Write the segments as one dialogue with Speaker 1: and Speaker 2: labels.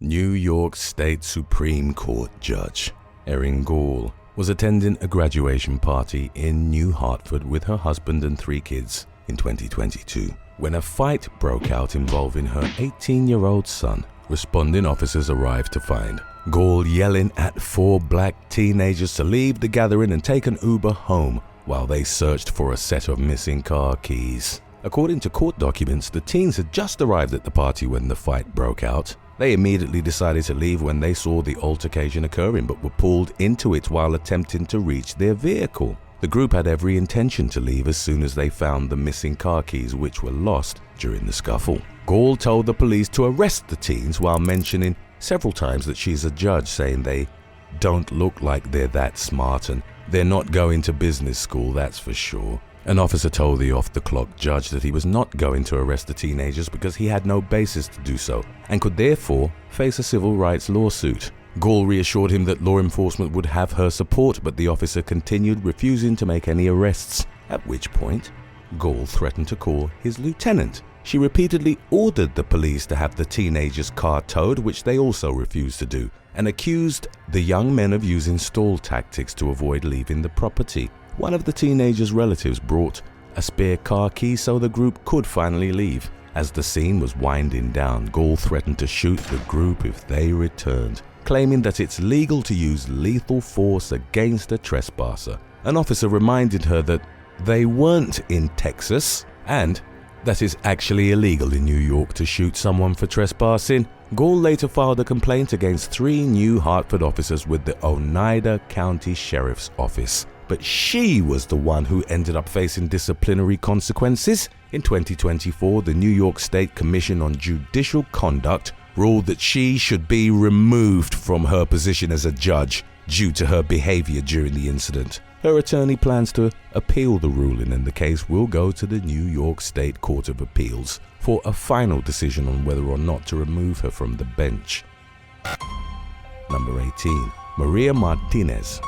Speaker 1: New York State Supreme Court Judge Erin G was attending a graduation party in New Hartford with her husband and 3 kids in 2022 when a fight broke out involving her 18-year-old son. Responding officers arrived to find G yelling at 4 black teenagers to leave the gathering and take an Uber home while they searched for a set of missing car keys. According to court documents, the teens had just arrived at the party when the fight broke out. They immediately decided to leave when they saw the altercation occurring, but were pulled into it while attempting to reach their vehicle. The group had every intention to leave as soon as they found the missing car keys, which were lost during the scuffle. G told the police to arrest the teens while mentioning several times that she's a judge, saying they don't look like they're that smart and they're not going to business school, that's for sure. An officer told the off-the-clock judge that he was not going to arrest the teenagers because he had no basis to do so and could therefore face a civil rights lawsuit. G reassured him that law enforcement would have her support, but the officer continued refusing to make any arrests, at which point G threatened to call his lieutenant. She repeatedly ordered the police to have the teenagers' car towed, which they also refused to do, and accused the young men of using stall tactics to avoid leaving the property. One of the teenagers' relatives brought a spare car key so the group could finally leave. As the scene was winding down, G threatened to shoot the group if they returned, claiming that it's legal to use lethal force against a trespasser. An officer reminded her that they weren't in Texas and that it's actually illegal in New York to shoot someone for trespassing. G later filed a complaint against 3 New Hartford officers with the Oneida County Sheriff's Office. But she was the one who ended up facing disciplinary consequences. In 2024, the New York State Commission on Judicial Conduct ruled that she should be removed from her position as a judge due to her behavior during the incident. Her attorney plans to appeal the ruling, and the case will go to the New York State Court of Appeals for a final decision on whether or not to remove her from the bench. Number 18. Maria Martinez.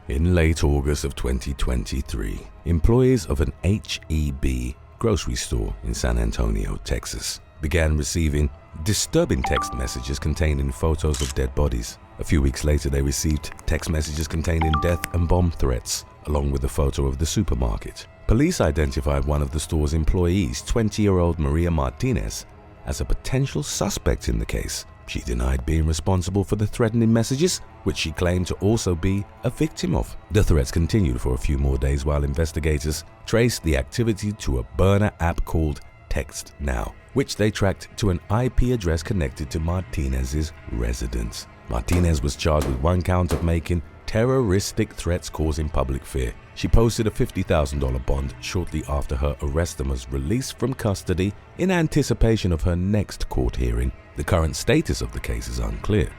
Speaker 1: In late August of 2023, employees of an H-E-B grocery store in San Antonio, Texas, began receiving disturbing text messages containing photos of dead bodies. A few weeks later, they received text messages containing death and bomb threats, along with a photo of the supermarket. Police identified one of the store's employees, 20-year-old Maria Martinez, as a potential suspect in the case. She denied being responsible for the threatening messages, which she claimed to also be a victim of. The threats continued for a few more days while investigators traced the activity to a burner app called Text Now, which they tracked to an IP address connected to Martinez's residence. Martinez was charged with 1 count of making terroristic threats causing public fear. She posted a $50,000 bond shortly after her arrest and was released from custody in anticipation of her next court hearing. The current status of the case is unclear.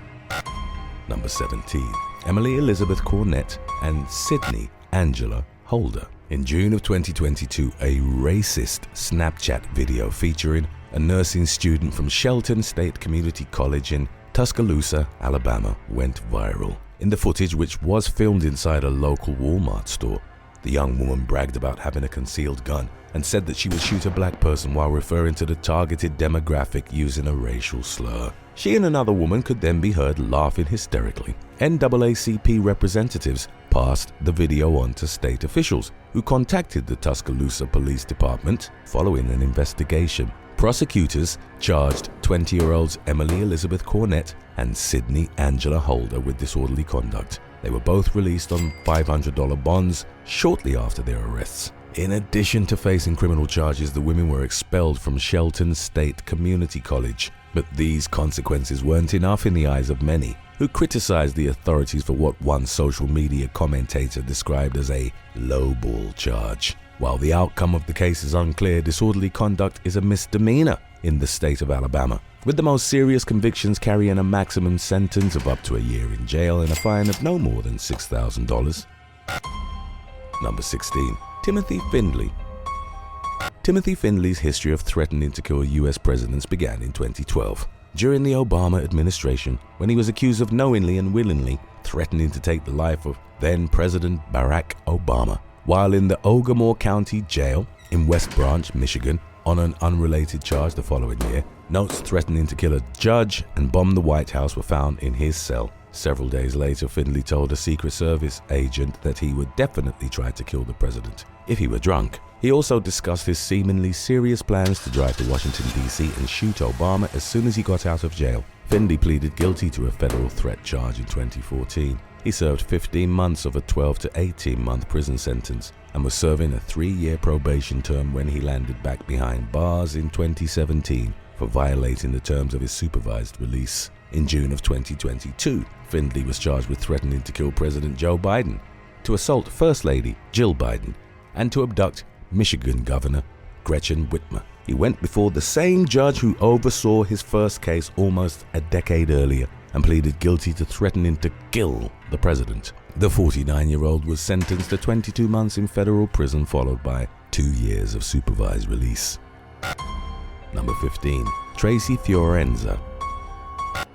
Speaker 1: Number 17. Emily Elizabeth Cornette and Sydney Angela Holder. In June of 2022, a racist Snapchat video featuring a nursing student from Shelton State Community College in Tuscaloosa, Alabama, went viral. In the footage, which was filmed inside a local Walmart store, the young woman bragged about having a concealed gun and said that she would shoot a black person while referring to the targeted demographic using a racial slur. She and another woman could then be heard laughing hysterically. NAACP representatives passed the video on to state officials, who contacted the Tuscaloosa Police Department following an investigation. Prosecutors charged 20-year-olds Emily Elizabeth Cornette and Sydney Angela Holder with disorderly conduct. They were both released on $500 bonds shortly after their arrests. In addition to facing criminal charges, the women were expelled from Shelton State Community College. But these consequences weren't enough in the eyes of many, who criticized the authorities for what one social media commentator described as a lowball charge. While the outcome of the case is unclear, disorderly conduct is a misdemeanor in the state of Alabama, with the most serious convictions carrying a maximum sentence of up to a year in jail and a fine of no more than $6,000. Number 16. Timothy Finley. Timothy Finley's history of threatening to kill U.S. presidents began in 2012, during the Obama administration, when he was accused of knowingly and willingly threatening to take the life of then-President Barack Obama. While in the Ogama County Jail in West Branch, Michigan, on an unrelated charge the following year. Notes threatening to kill a judge and bomb the White House were found in his cell. Several days later, Finley told a Secret Service agent that he would definitely try to kill the president if he were drunk. He also discussed his seemingly serious plans to drive to Washington, D.C. and shoot Obama as soon as he got out of jail. Finley pleaded guilty to a federal threat charge in 2014. He served 15 months of a 12 to 18-month prison sentence and was serving a 3-year probation term when he landed back behind bars in 2017 for violating the terms of his supervised release. In June of 2022, Finley was charged with threatening to kill President Joe Biden, to assault First Lady Jill Biden, and to abduct Michigan Governor Gretchen Whitmer. He went before the same judge who oversaw his first case almost a decade earlier and pleaded guilty to threatening to kill the president. The 49-year-old was sentenced to 22 months in federal prison, followed by 2 years of supervised release. Number 15. Tracy Fiorenza.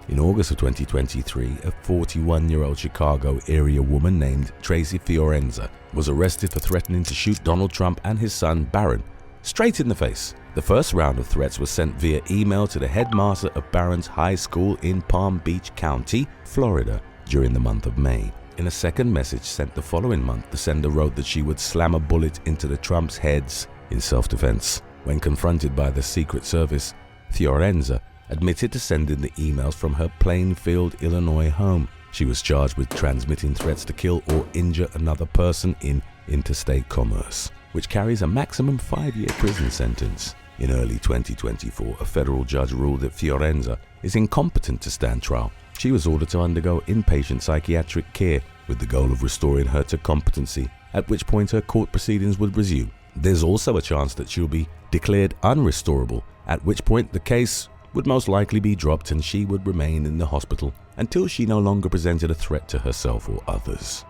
Speaker 1: In August of 2023, a 41-year-old Chicago area woman named Tracy Fiorenza was arrested for threatening to shoot Donald Trump and his son Barron straight in the face. The first round of threats was sent via email to the headmaster of Barron's High School in Palm Beach County, Florida, during the month of May. In a second message sent the following month, the sender wrote that she would slam a bullet into the Trumps' heads in self-defense. When confronted by the Secret Service, Fiorenza admitted to sending the emails from her Plainfield, Illinois home. She was charged with transmitting threats to kill or injure another person in interstate commerce, which carries a maximum 5-year prison sentence. In early 2024, a federal judge ruled that Fiorenza is incompetent to stand trial. She was ordered to undergo inpatient psychiatric care with the goal of restoring her to competency, at which point her court proceedings would resume. There's also a chance that she'll be declared unrestorable, at which point the case would most likely be dropped and she would remain in the hospital until she no longer presented a threat to herself or others.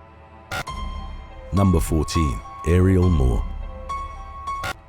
Speaker 1: Number 14. Ariel Moore.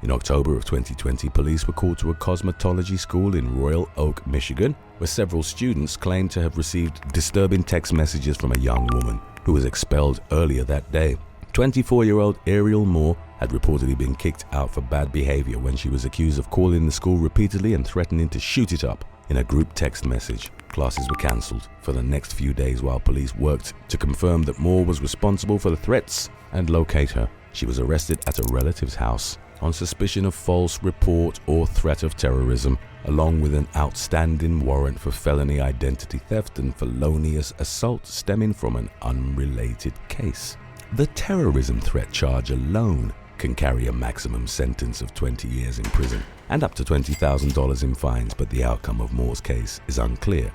Speaker 1: In October of 2020, police were called to a cosmetology school in Royal Oak, Michigan, where several students claimed to have received disturbing text messages from a young woman who was expelled earlier that day. 24-year-old Ariel Moore had reportedly been kicked out for bad behavior when she was accused of calling the school repeatedly and threatening to shoot it up in a group text message. Classes were cancelled for the next few days while police worked to confirm that Moore was responsible for the threats and locate her. She was arrested at a relative's house on suspicion of false report or threat of terrorism, along with an outstanding warrant for felony identity theft and felonious assault stemming from an unrelated case. The terrorism threat charge alone can carry a maximum sentence of 20 years in prison and up to $20,000 in fines, but the outcome of Moore's case is unclear.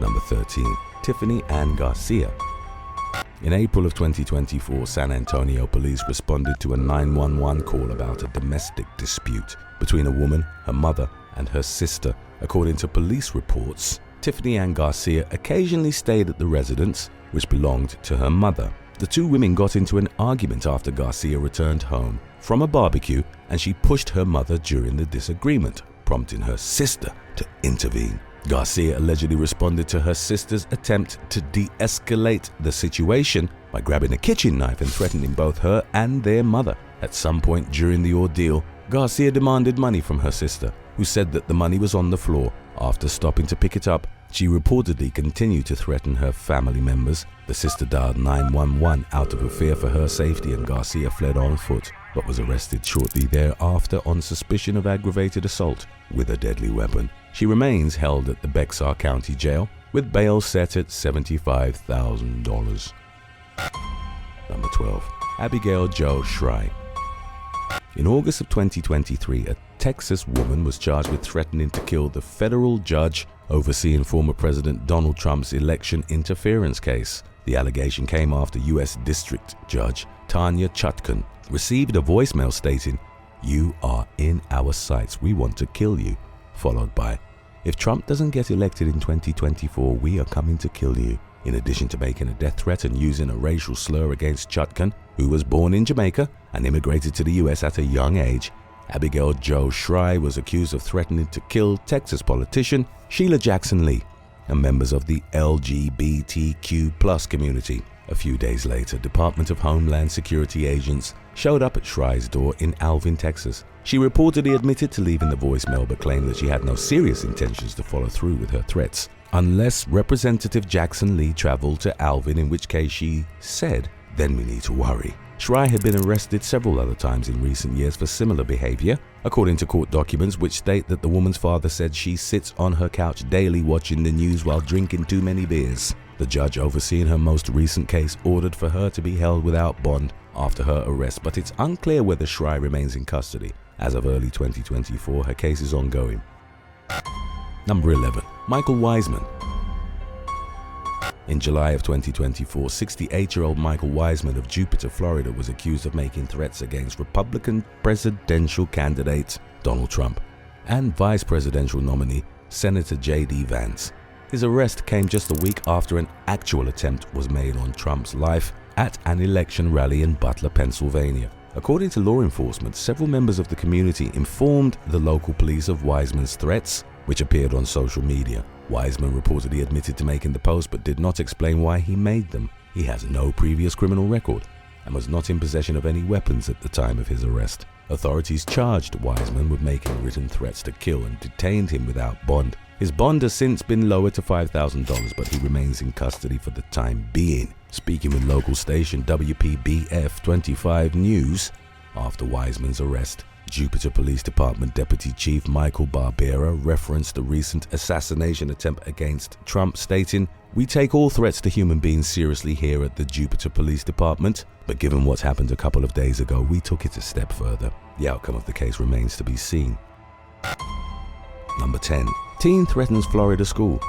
Speaker 1: Number 13. Tiffany Garcia. In April of 2024, San Antonio police responded to a 911 call about a domestic dispute between a woman, her mother, and her sister. According to police reports, Tiffany Garcia occasionally stayed at the residence, which belonged to her mother. The two women got into an argument after Garcia returned home from a barbecue, and she pushed her mother during the disagreement, prompting her sister to intervene. Garcia allegedly responded to her sister's attempt to de-escalate the situation by grabbing a kitchen knife and threatening both her and their mother. At some point during the ordeal, Garcia demanded money from her sister, who said that the money was on the floor. After stopping to pick it up, she reportedly continued to threaten her family members. The sister dialed 911 out of a fear for her safety, and Garcia fled on foot, but was arrested shortly thereafter on suspicion of aggravated assault with a deadly weapon. She remains held at the Bexar County Jail with bail set at $75,000. Number 12. Abigail Joe Shri. In August of 2023, a Texas woman was charged with threatening to kill the federal judge overseeing former President Donald Trump's election interference case. The allegation came after U.S. District Judge Tanya Chutkan received a voicemail stating, "You are in our sights, we want to kill you," followed by, "If Trump doesn't get elected in 2024, we are coming to kill you." In addition to making a death threat and using a racial slur against Chutkan, who was born in Jamaica and immigrated to the U.S. at a young age, Abigail Joe Shri was accused of threatening to kill Texas politician Sheila Jackson Lee and members of the LGBTQ+ community. A few days later, Department of Homeland Security agents showed up at Shri's door in Alvin, Texas. She reportedly admitted to leaving the voicemail but claimed that she had no serious intentions to follow through with her threats, unless Representative Jackson Lee traveled to Alvin, in which case she said, "Then we need to worry." Shri had been arrested several other times in recent years for similar behavior, according to court documents which state that the woman's father said she sits on her couch daily watching the news while drinking too many beers. The judge overseeing her most recent case ordered for her to be held without bond after her arrest, but it's unclear whether Shri remains in custody. As of early 2024, her case is ongoing. Number 11. Michael Wisman. In July of 2024, 68-year-old Michael Wisman of Jupiter, Florida, was accused of making threats against Republican presidential candidate Donald Trump and vice presidential nominee Senator J.D. Vance. His arrest came just a week after an actual attempt was made on Trump's life at an election rally in Butler, Pennsylvania. According to law enforcement, several members of the community informed the local police of Wisman's threats, which appeared on social media. Wisman reportedly admitted to making the post but did not explain why he made them. He has no previous criminal record and was not in possession of any weapons at the time of his arrest. Authorities charged Wisman with making written threats to kill and detained him without bond. His bond has since been lowered to $5,000, but he remains in custody for the time being. Speaking with local station WPBF 25 News after Wisman's arrest, Jupiter Police Department Deputy Chief Michael Barbera referenced the recent assassination attempt against Trump, stating, "We take all threats to human beings seriously here at the Jupiter Police Department, but given what happened a couple of days ago, we took it a step further. The outcome of the case remains to be seen." Number 10. Teen threatens Florida school.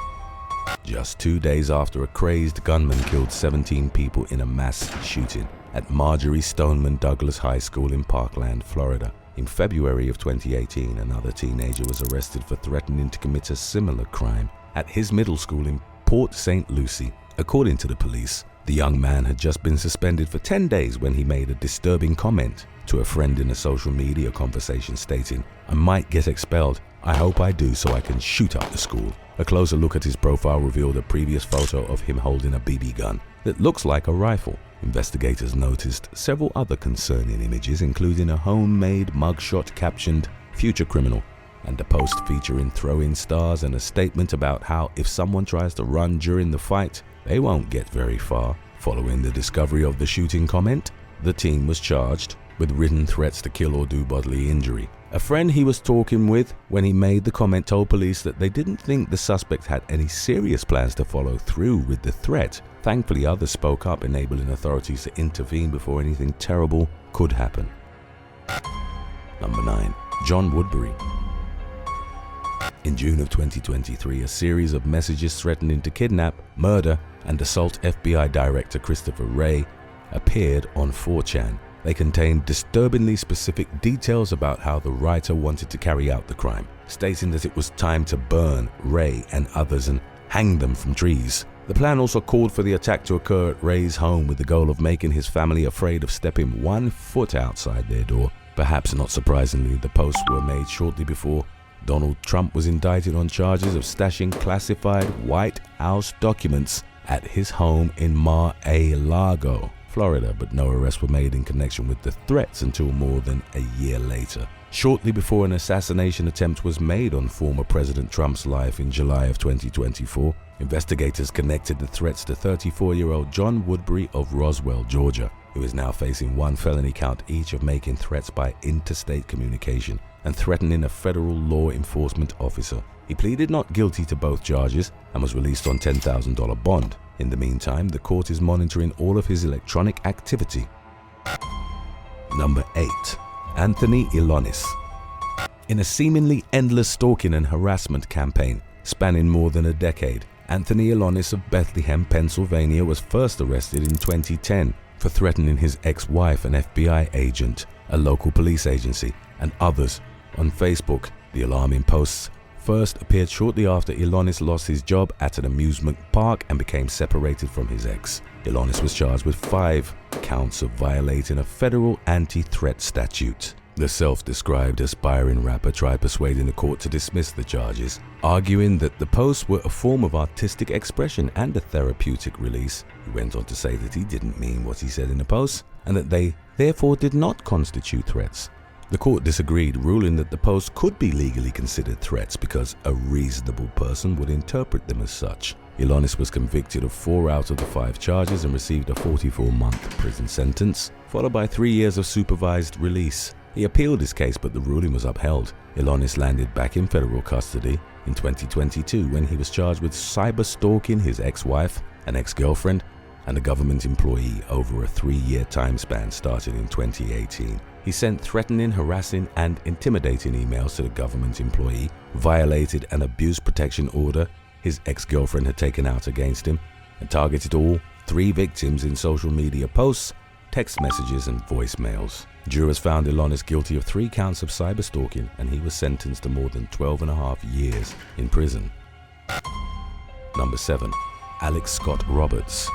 Speaker 1: Just 2 days after a crazed gunman killed 17 people in a mass shooting at Marjorie Stoneman Douglas High School in Parkland, Florida. In February of 2018, another teenager was arrested for threatening to commit a similar crime at his middle school in Port St. Lucie. According to the police, the young man had just been suspended for 10 days when he made a disturbing comment to a friend in a social media conversation, stating, "I might get expelled. I hope I do so I can shoot up the school." A closer look at his profile revealed a previous photo of him holding a BB gun that looks like a rifle. Investigators noticed several other concerning images, including a homemade mugshot captioned "Future Criminal" and a post featuring throwing stars and a statement about how if someone tries to run during the fight, they won't get very far. Following the discovery of the shooting comment, the teen was charged with written threats to kill or do bodily injury. A friend he was talking with when he made the comment told police that they didn't think the suspect had any serious plans to follow through with the threat. Thankfully, others spoke up, enabling authorities to intervene before anything terrible could happen. Number 9. John Woodbury. In June of 2023, a series of messages threatening to kidnap, murder, and assault FBI Director Christopher Wray appeared on 4chan. They contained disturbingly specific details about how the writer wanted to carry out the crime, stating that it was time to burn Wray and others and hang them from trees. The plan also called for the attack to occur at Wray's home with the goal of making his family afraid of stepping 1 foot outside their door. Perhaps not surprisingly, the posts were made shortly before Donald Trump was indicted on charges of stashing classified White House documents at his home in Mar-a-Lago, Florida, but no arrests were made in connection with the threats until more than a year later. Shortly before an assassination attempt was made on former President Trump's life in July of 2024, investigators connected the threats to 34-year-old John Woodbury of Roswell, Georgia, who is now facing 1 felony count each of making threats by interstate communication and threatening a federal law enforcement officer. He pleaded not guilty to both charges and was released on $10,000 bond. In the meantime, the court is monitoring all of his electronic activity. Number 8. Anthony Elonis. In a seemingly endless stalking and harassment campaign spanning more than a decade, Anthony Elonis of Bethlehem, Pennsylvania was first arrested in 2010 for threatening his ex-wife, an FBI agent, a local police agency, and others on Facebook. The alarming posts first appeared shortly after Elonis lost his job at an amusement park and became separated from his ex. Elonis was charged with 5 counts of violating a federal anti-threat statute. The self-described aspiring rapper tried persuading the court to dismiss the charges, arguing that the posts were a form of artistic expression and a therapeutic release. He went on to say that he didn't mean what he said in the posts, and that they therefore did not constitute threats. The court disagreed, ruling that the posts could be legally considered threats because a reasonable person would interpret them as such. Elonis was convicted of 4 out of the 5 charges and received a 44-month prison sentence, followed by 3 years of supervised release. He appealed his case, but the ruling was upheld. Elonis landed back in federal custody in 2022 when he was charged with cyber-stalking his ex-wife, an ex-girlfriend, and a government employee over a 3-year time span started in 2018. He sent threatening, harassing, and intimidating emails to the government employee, violated an abuse protection order his ex-girlfriend had taken out against him, and targeted all 3 victims in social media posts, text messages, and voicemails. Jurors found Elonis guilty of 3 counts of cyberstalking, and he was sentenced to more than 12.5 years in prison. Number 7. Alex Scott Roberts.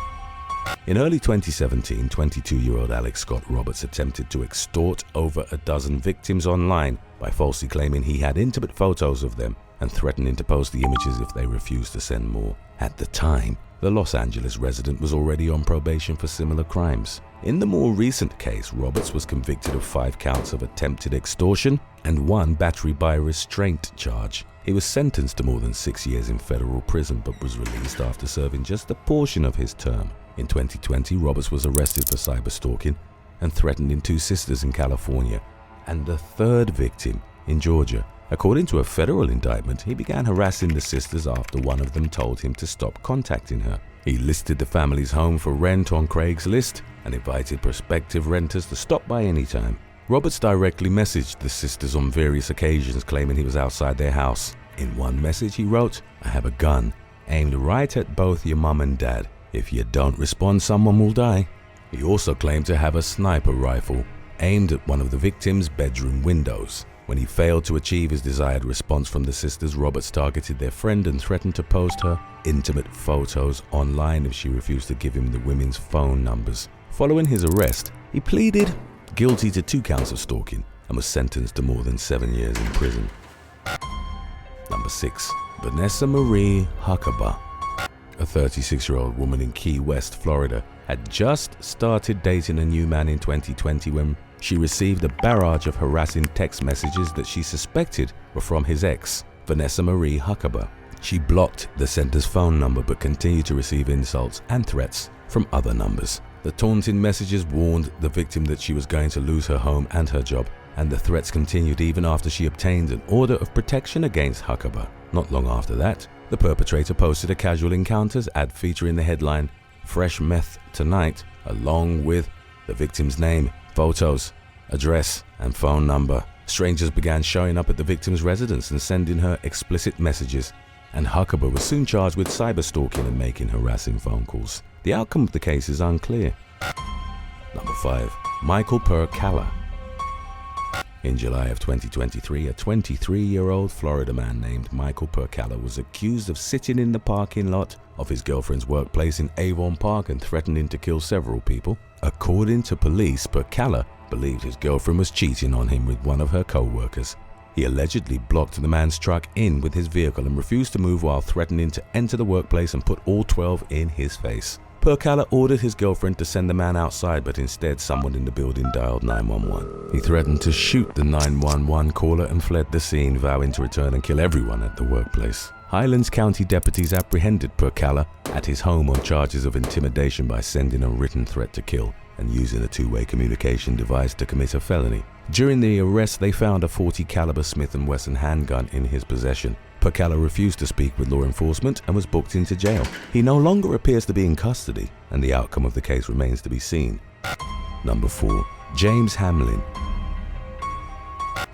Speaker 1: In early 2017, 22-year-old Alex Scott Roberts attempted to extort over a dozen victims online by falsely claiming he had intimate photos of them and threatening to post the images if they refused to send more. At the time, the Los Angeles resident was already on probation for similar crimes. In the more recent case, Roberts was convicted of 5 counts of attempted extortion and 1 battery by restraint charge. He was sentenced to more than 6 years in federal prison but was released after serving just a portion of his term. In 2020, Roberts was arrested for cyberstalking and threatening 2 sisters in California and a 3rd victim in Georgia. According to a federal indictment, he began harassing the sisters after one of them told him to stop contacting her. He listed the family's home for rent on Craigslist and invited prospective renters to stop by anytime. Roberts directly messaged the sisters on various occasions claiming he was outside their house. In one message he wrote, "I have a gun aimed right at both your mum and dad. If you don't respond, someone will die." He also claimed to have a sniper rifle aimed at one of the victims' bedroom windows. When he failed to achieve his desired response from the sisters, Roberts targeted their friend and threatened to post her intimate photos online if she refused to give him the women's phone numbers. Following his arrest, he pleaded guilty to 2 counts of stalking and was sentenced to more than 7 years in prison. Number 6. Vanessa Mariehakaba. A 36-year-old woman in Key West, Florida, had just started dating a new man in 2020 when she received a barrage of harassing text messages that she suspected were from his ex, Vanessa Mariehakaba. She blocked the sender's phone number but continued to receive insults and threats from other numbers. The taunting messages warned the victim that she was going to lose her home and her job, and the threats continued even after she obtained an order of protection against Hakaba. Not long after that, the perpetrator posted a casual encounters ad featuring the headline, "Fresh Meth Tonight," along with the victim's name, photos, address, and phone number. Strangers began showing up at the victim's residence and sending her explicit messages, and Hakaba was soon charged with cyberstalking and making harassing phone calls. The outcome of the case is unclear. Number 5. Michael Perala. In July of 2023, a 23-year-old Florida man named Michael Perala was accused of sitting in the parking lot of his girlfriend's workplace in Avon Park and threatening to kill several people. According to police, Perala believed his girlfriend was cheating on him with one of her co-workers. He allegedly blocked the man's truck in with his vehicle and refused to move while threatening to enter the workplace and put all 12 in his face. Perala ordered his girlfriend to send the man outside, but instead someone in the building dialed 911. He threatened to shoot the 911 caller and fled the scene, vowing to return and kill everyone at the workplace. Highlands County deputies apprehended Perala at his home on charges of intimidation by sending a written threat to kill and using a 2-way communication device to commit a felony. During the arrest, they found a .40 caliber Smith & Wesson handgun in his possession. Perala refused to speak with law enforcement and was booked into jail. He no longer appears to be in custody, and the outcome of the case remains to be seen. Number 4. James Hamlin.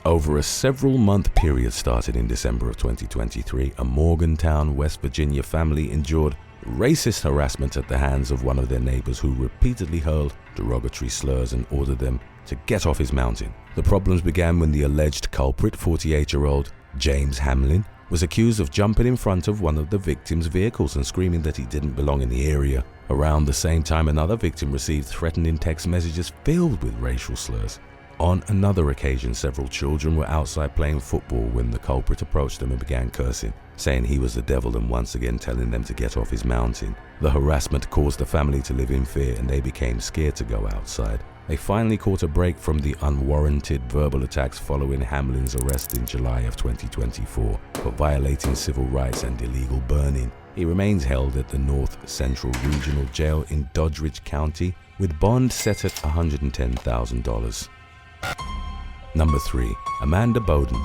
Speaker 1: Over a several-month period started in December of 2023, a Morgantown, West Virginia family endured racist harassment at the hands of one of their neighbors who repeatedly hurled derogatory slurs and ordered them to get off his mountain. The problems began when the alleged culprit, 48-year-old James Hamlin, was accused of jumping in front of one of the victim's vehicles and screaming that he didn't belong in the area. Around the same time, another victim received threatening text messages filled with racial slurs. On another occasion, several children were outside playing football when the culprit approached them and began cursing, saying he was the devil and once again telling them to get off his mountain. The harassment caused the family to live in fear and they became scared to go outside. They finally caught a break from the unwarranted verbal attacks following Hamlin's arrest in July of 2024 for violating civil rights and illegal burning. He remains held at the North Central Regional Jail in Doddridge County with bond set at $110,000. Number 3. Amanda Bowden.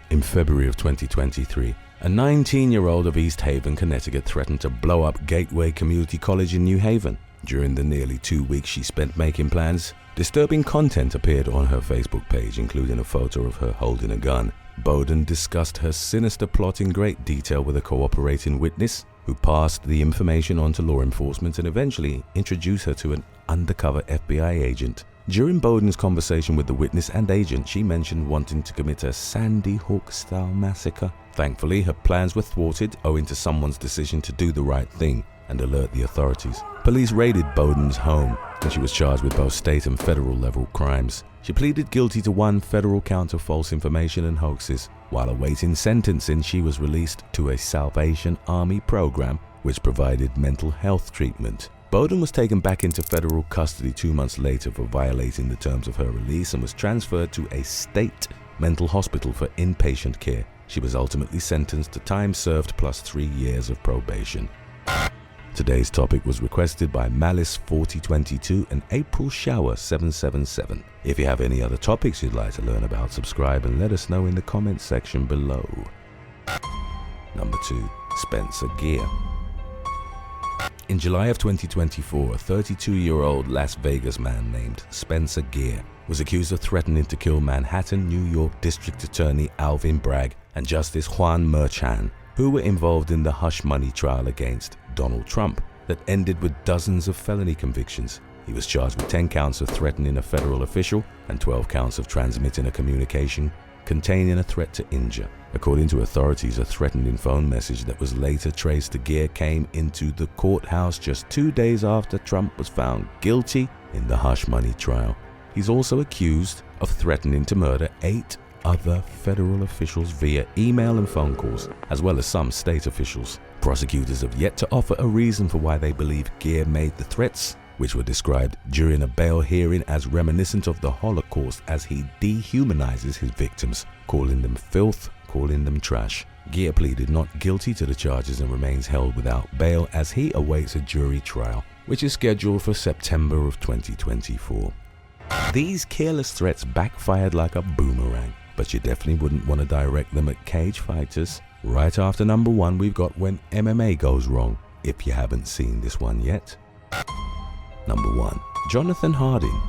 Speaker 1: In February of 2023, a 19-year-old of East Haven, Connecticut threatened to blow up Gateway Community College in New Haven. During the nearly 2 weeks she spent making plans, disturbing content appeared on her Facebook page, including a photo of her holding a gun. Bowden discussed her sinister plot in great detail with a cooperating witness who passed the information on to law enforcement and eventually introduced her to an undercover FBI agent. During Bowden's conversation with the witness and agent, she mentioned wanting to commit a Sandy Hook-style massacre. Thankfully, her plans were thwarted owing to someone's decision to do the right thing and alert the authorities. Police raided Bowden's home and she was charged with both state and federal level crimes. She pleaded guilty to 1 federal count of false information and hoaxes. While awaiting sentencing, she was released to a Salvation Army program which provided mental health treatment. Bowden was taken back into federal custody 2 months later for violating the terms of her release and was transferred to a state mental hospital for inpatient care. She was ultimately sentenced to time served plus 3 years of probation. Today's topic was requested by Malice4022 and April Shower 777. If you have any other topics you'd like to learn about, subscribe and let us know in the comments section below. Number 2. Spencer Gear. In July of 2024, a 32-year-old Las Vegas man named Spencer Gear was accused of threatening to kill Manhattan, New York District Attorney Alvin Bragg and Justice Juan Merchan, who were involved in the hush money trial against Donald Trump that ended with dozens of felony convictions. He was charged with 10 counts of threatening a federal official and 12 counts of transmitting a communication containing a threat to injure. According to authorities, a threatening phone message that was later traced to Gear came into the courthouse just 2 days after Trump was found guilty in the hush money trial. He's also accused of threatening to murder 8 other federal officials via email and phone calls, as well as some state officials. Prosecutors have yet to offer a reason for why they believe Gear made the threats, which were described during a bail hearing as reminiscent of the Holocaust as he dehumanizes his victims, calling them filth, calling them trash. Gear pleaded not guilty to the charges and remains held without bail as he awaits a jury trial, which is scheduled for September of 2024. These careless threats backfired like a boomerang, but you definitely wouldn't want to direct them at cage fighters. Right after number 1, we've got When MMA Goes Wrong, if you haven't seen this one yet. Number 1. Jonathan Hardin.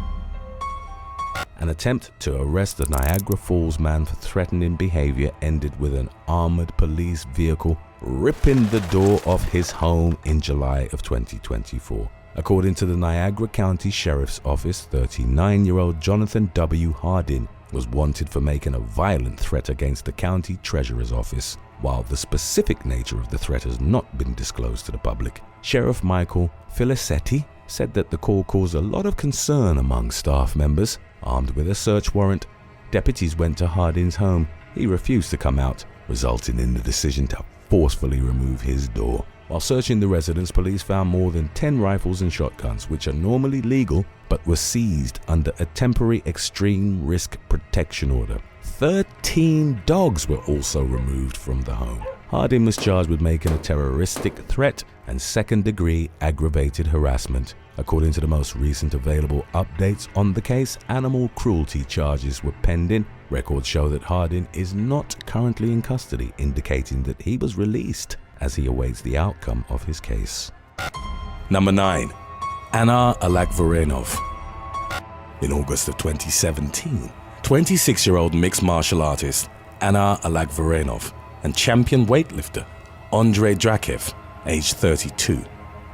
Speaker 1: An attempt to arrest the Niagara Falls man for threatening behavior ended with an armored police vehicle ripping the door off his home in July of 2024. According to the Niagara County Sheriff's Office, 39-year-old Jonathan W. Hardin was wanted for making a violent threat against the county treasurer's office. While the specific nature of the threat has not been disclosed to the public, Sheriff Michael Filicetti said that the call caused a lot of concern among staff members. Armed with a search warrant, deputies went to Hardin's home. He refused to come out, resulting in the decision to forcefully remove his door. While searching the residence, police found more than 10 rifles and shotguns, which are normally legal but were seized under a temporary extreme risk protection order. 13 dogs were also removed from the home. Hardin was charged with making a terroristic threat and second-degree aggravated harassment. According to the most recent available updates on the case, animal cruelty charges were pending. Records show that Hardin is not currently in custody, indicating that he was released as he awaits the outcome of his case. Number 9. Anar Alekseev. In August of 2017, 26-year-old mixed martial artist Anar Alekseev and champion weightlifter Andre Drakev, aged 32,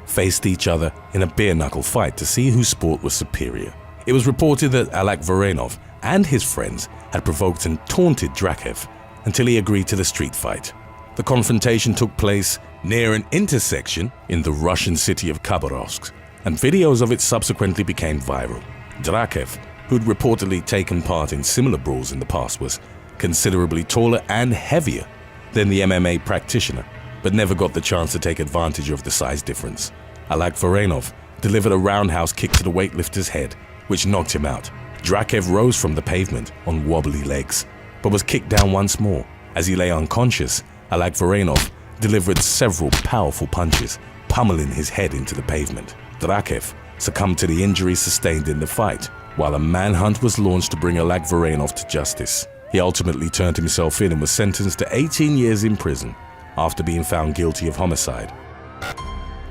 Speaker 1: faced each other in a bare-knuckle fight to see whose sport was superior. It was reported that Alekseev and his friends had provoked and taunted Drakev until he agreed to the street fight. The confrontation took place near an intersection in the Russian city of Khabarovsk, and videos of it subsequently became viral. Drakev who'd reportedly taken part in similar brawls in the past, was considerably taller and heavier than the MMA practitioner, but never got the chance to take advantage of the size difference. Alekseev delivered a roundhouse kick to the weightlifter's head, which knocked him out. Drakev rose from the pavement on wobbly legs, but was kicked down once more. As he lay unconscious, Alekseev delivered several powerful punches, pummeling his head into the pavement. Drakev succumbed to the injuries sustained in the fight, while a manhunt was launched to bring Alekseev to justice. He ultimately turned himself in and was sentenced to 18 years in prison after being found guilty of homicide.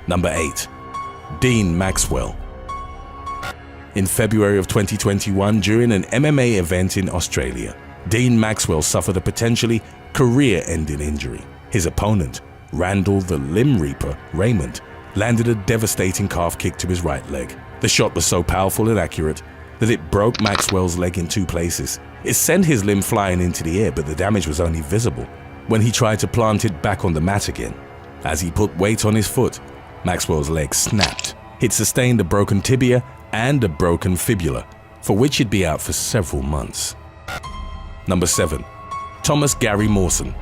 Speaker 1: Number 8. Dean Maxwell. In February of 2021, during an MMA event in Australia, Dean Maxwell suffered a potentially career-ending injury. His opponent, Rondell the Limb Reaper Raymond, landed a devastating calf kick to his right leg. The shot was so powerful and accurate that it broke Maxwell's leg in 2 places. It sent his limb flying into the air, but the damage was only visible when he tried to plant it back on the mat again. As he put weight on his foot, Maxwell's leg snapped. He'd sustained a broken tibia and a broken fibula, for which he'd be out for several months. Number 7. Thomas Gary Morson.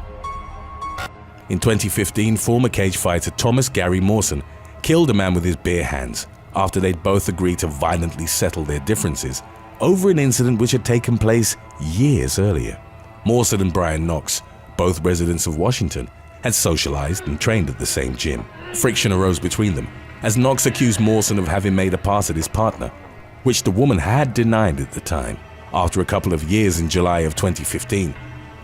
Speaker 1: In 2015, former cage fighter Thomas Gary Morson killed a man with his bare hands after they'd both agreed to violently settle their differences over an incident which had taken place years earlier. Morson and Brian Knox, both residents of Washington, had socialized and trained at the same gym. Friction arose between them as Knox accused Morson of having made a pass at his partner, which the woman had denied at the time. After a couple of years in July of 2015,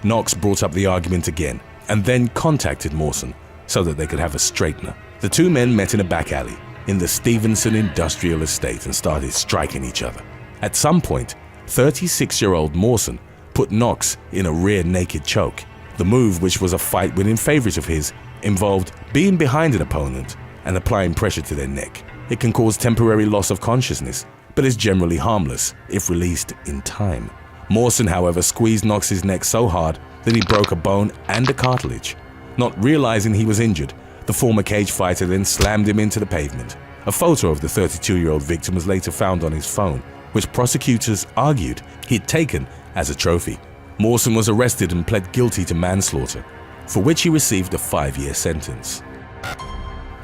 Speaker 1: Knox brought up the argument again and then contacted Morson so that they could have a straightener. The two men met in a back alley in the Stevenson Industrial Estate and started striking each other. At some point, 36-year-old Morson put Knox in a rear naked choke. The move, which was a fight-winning favorite of his, involved being behind an opponent and applying pressure to their neck. It can cause temporary loss of consciousness, but is generally harmless if released in time. Morson, however, squeezed Knox's neck so hard that he broke a bone and a cartilage. Not realizing he was injured, the former cage fighter then slammed him into the pavement. A photo of the 32-year-old victim was later found on his phone, which prosecutors argued he'd taken as a trophy. Morson was arrested and pled guilty to manslaughter, for which he received a 5-year sentence.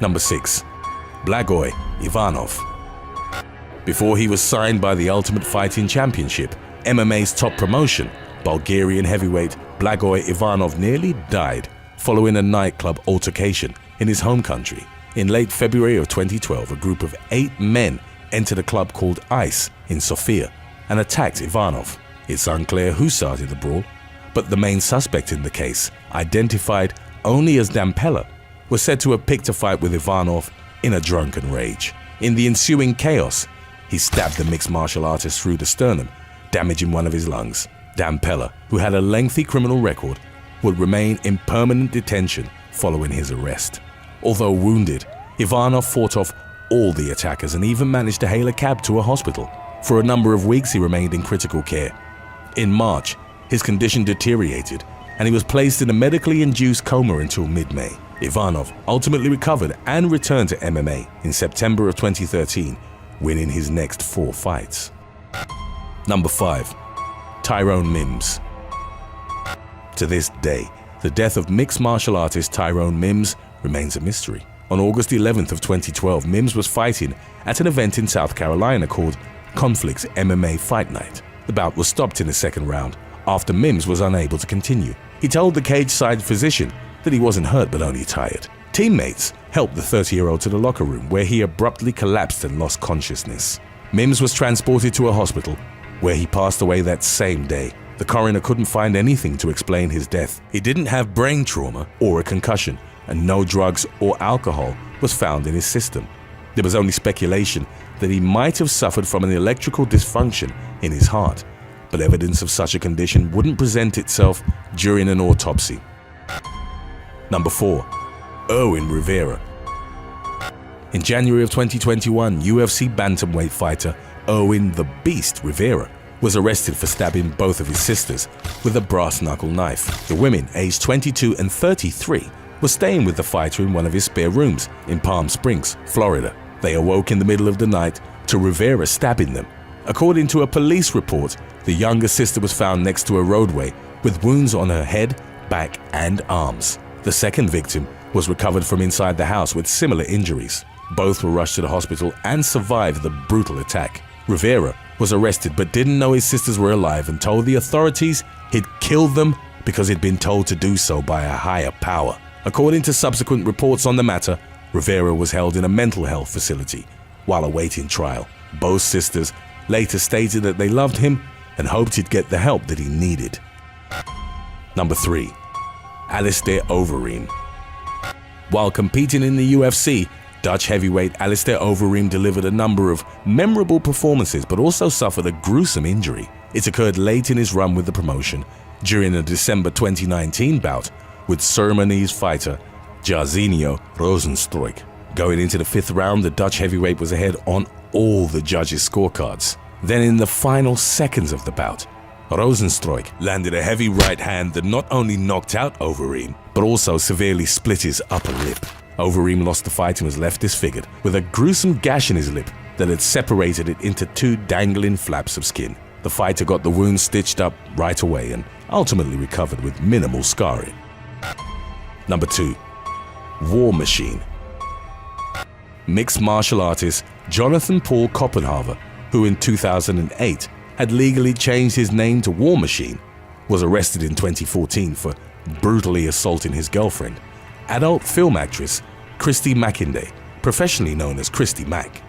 Speaker 1: Number 6. Blagoy Ivanov. Before he was signed by the Ultimate Fighting Championship, MMA's top promotion, Bulgarian heavyweight Blagoy Ivanov nearly died following a nightclub altercation in his home country. In late February of 2012, a group of 8 men entered a club called Ice in Sofia and attacked Ivanov. It's unclear who started the brawl, but the main suspect in the case, identified only as Dampella, was said to have picked a fight with Ivanov in a drunken rage. In the ensuing chaos, he stabbed the mixed martial artist through the sternum, damaging one of his lungs. Dampella, who had a lengthy criminal record, would remain in permanent detention following his arrest. Although wounded, Ivanov fought off all the attackers and even managed to hail a cab to a hospital. For a number of weeks, he remained in critical care. In March, his condition deteriorated and he was placed in a medically induced coma until mid-May. Ivanov ultimately recovered and returned to MMA in September of 2013, winning his next 4 fights. Number 5. Tyrone Mims. To this day, the death of mixed martial artist Tyrone Mims remains a mystery. On August 11th of 2012, Mims was fighting at an event in South Carolina called Conflicts MMA Fight Night. The bout was stopped in the second round after Mims was unable to continue. He told the cage-side physician that he wasn't hurt but only tired. Teammates helped the 30-year-old to the locker room where he abruptly collapsed and lost consciousness. Mims was transported to a hospital where he passed away that same day. The coroner couldn't find anything to explain his death. He didn't have brain trauma or a concussion, and no drugs or alcohol was found in his system. There was only speculation that he might have suffered from an electrical dysfunction in his heart, but evidence of such a condition wouldn't present itself during an autopsy. Number 4. Owen Rivera. In January of 2021, UFC bantamweight fighter Owen "The Beast" Rivera was arrested for stabbing both of his sisters with a brass knuckle knife. The women, aged 22 and 33, were staying with the fighter in one of his spare rooms in Palm Springs, Florida. They awoke in the middle of the night to Rivera stabbing them. According to a police report, the younger sister was found next to a roadway with wounds on her head, back, and arms. The second victim was recovered from inside the house with similar injuries. Both were rushed to the hospital and survived the brutal attack. Rivera was arrested but didn't know his sisters were alive and told the authorities he'd killed them because he'd been told to do so by a higher power. According to subsequent reports on the matter, Rivera was held in a mental health facility while awaiting trial. Both sisters later stated that they loved him and hoped he'd get the help that he needed. Number 3. Alistair Overeem. While competing in the UFC, Dutch heavyweight Alistair Overeem delivered a number of memorable performances but also suffered a gruesome injury. It occurred late in his run with the promotion during a December 2019 bout with Ceremonies fighter Jairzinho Rozenstruik. Going into the 5th round, the Dutch heavyweight was ahead on all the judges' scorecards. Then in the final seconds of the bout, Rozenstruik landed a heavy right hand that not only knocked out Overeem, but also severely split his upper lip. Overeem lost the fight and was left disfigured, with a gruesome gash in his lip that had separated it into 2 dangling flaps of skin. The fighter got the wound stitched up right away and ultimately recovered with minimal scarring. Number 2. War Machine. Mixed martial artist Jonathan Paul Koppenhaver, who in 2008 had legally changed his name to War Machine, was arrested in 2014 for brutally assaulting his girlfriend, adult film actress Christy McInday, professionally known as Christy Mack.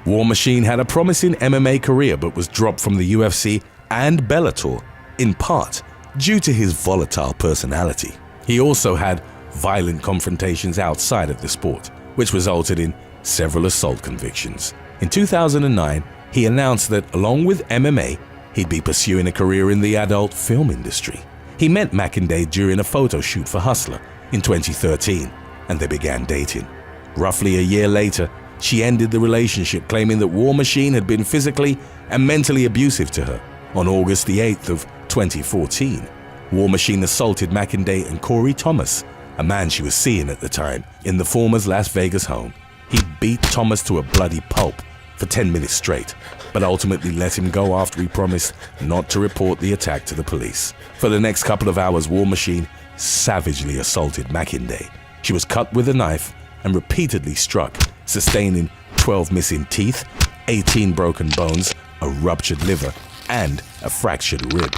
Speaker 1: War Machine had a promising MMA career but was dropped from the UFC and Bellator, in part due to his volatile personality. He also had violent confrontations outside of the sport, which resulted in several assault convictions. In 2009, he announced that along with MMA, he'd be pursuing a career in the adult film industry. He met McInday during a photo shoot for Hustler in 2013, and they began dating. Roughly a year later, she ended the relationship, claiming that War Machine had been physically and mentally abusive to her. On August the 8th of 2014, War Machine assaulted McInday and Corey Thomas, a man she was seeing at the time, in the former's Las Vegas home. He beat Thomas to a bloody pulp for 10 minutes straight, but ultimately let him go after he promised not to report the attack to the police. For the next couple of hours, War Machine savagely assaulted McInday. She was cut with a knife and repeatedly struck, sustaining 12 missing teeth, 18 broken bones, a ruptured liver, and a fractured rib.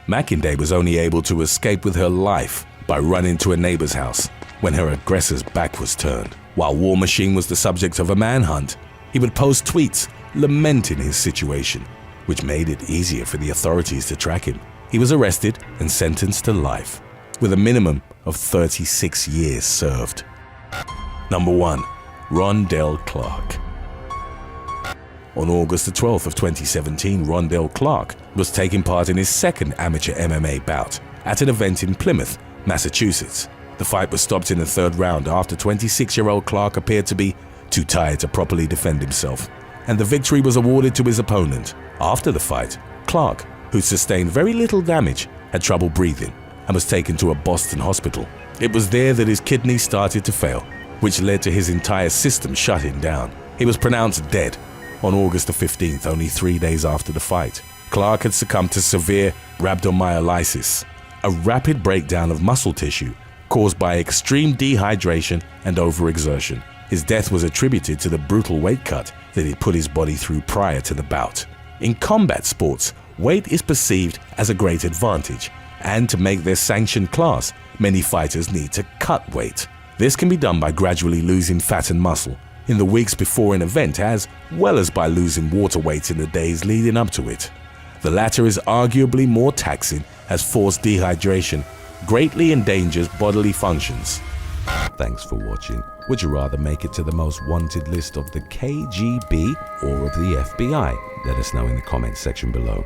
Speaker 1: McInday was only able to escape with her life by running to a neighbor's house when her aggressor's back was turned. While War Machine was the subject of a manhunt, he would post tweets lamenting his situation, which made it easier for the authorities to track him. He was arrested and sentenced to life, with a minimum of 36 years served. Number 1. Rondell Clark. On August the 12th of 2017, Rondell Clark was taking part in his second amateur MMA bout at an event in Plymouth, Massachusetts. The fight was stopped in the 3rd round after 26-year-old Clark appeared to be too tired to properly defend himself, and the victory was awarded to his opponent. After the fight, Clark, who sustained very little damage, had trouble breathing and was taken to a Boston hospital. It was there that his kidneys started to fail, which led to his entire system shutting down. He was pronounced dead on August the 15th, only 3 days after the fight. Clark had succumbed to severe rhabdomyolysis, a rapid breakdown of muscle tissue caused by extreme dehydration and overexertion. His death was attributed to the brutal weight cut that he put his body through prior to the bout. In combat sports, weight is perceived as a great advantage, and to make their sanctioned class, many fighters need to cut weight. This can be done by gradually losing fat and muscle in the weeks before an event, as well as by losing water weight in the days leading up to it. The latter is arguably more taxing, as forced dehydration greatly endangers bodily functions. Thanks for watching. Would you rather make it to the most wanted list of the KGB or of the FBI? Let us know in the comments section below.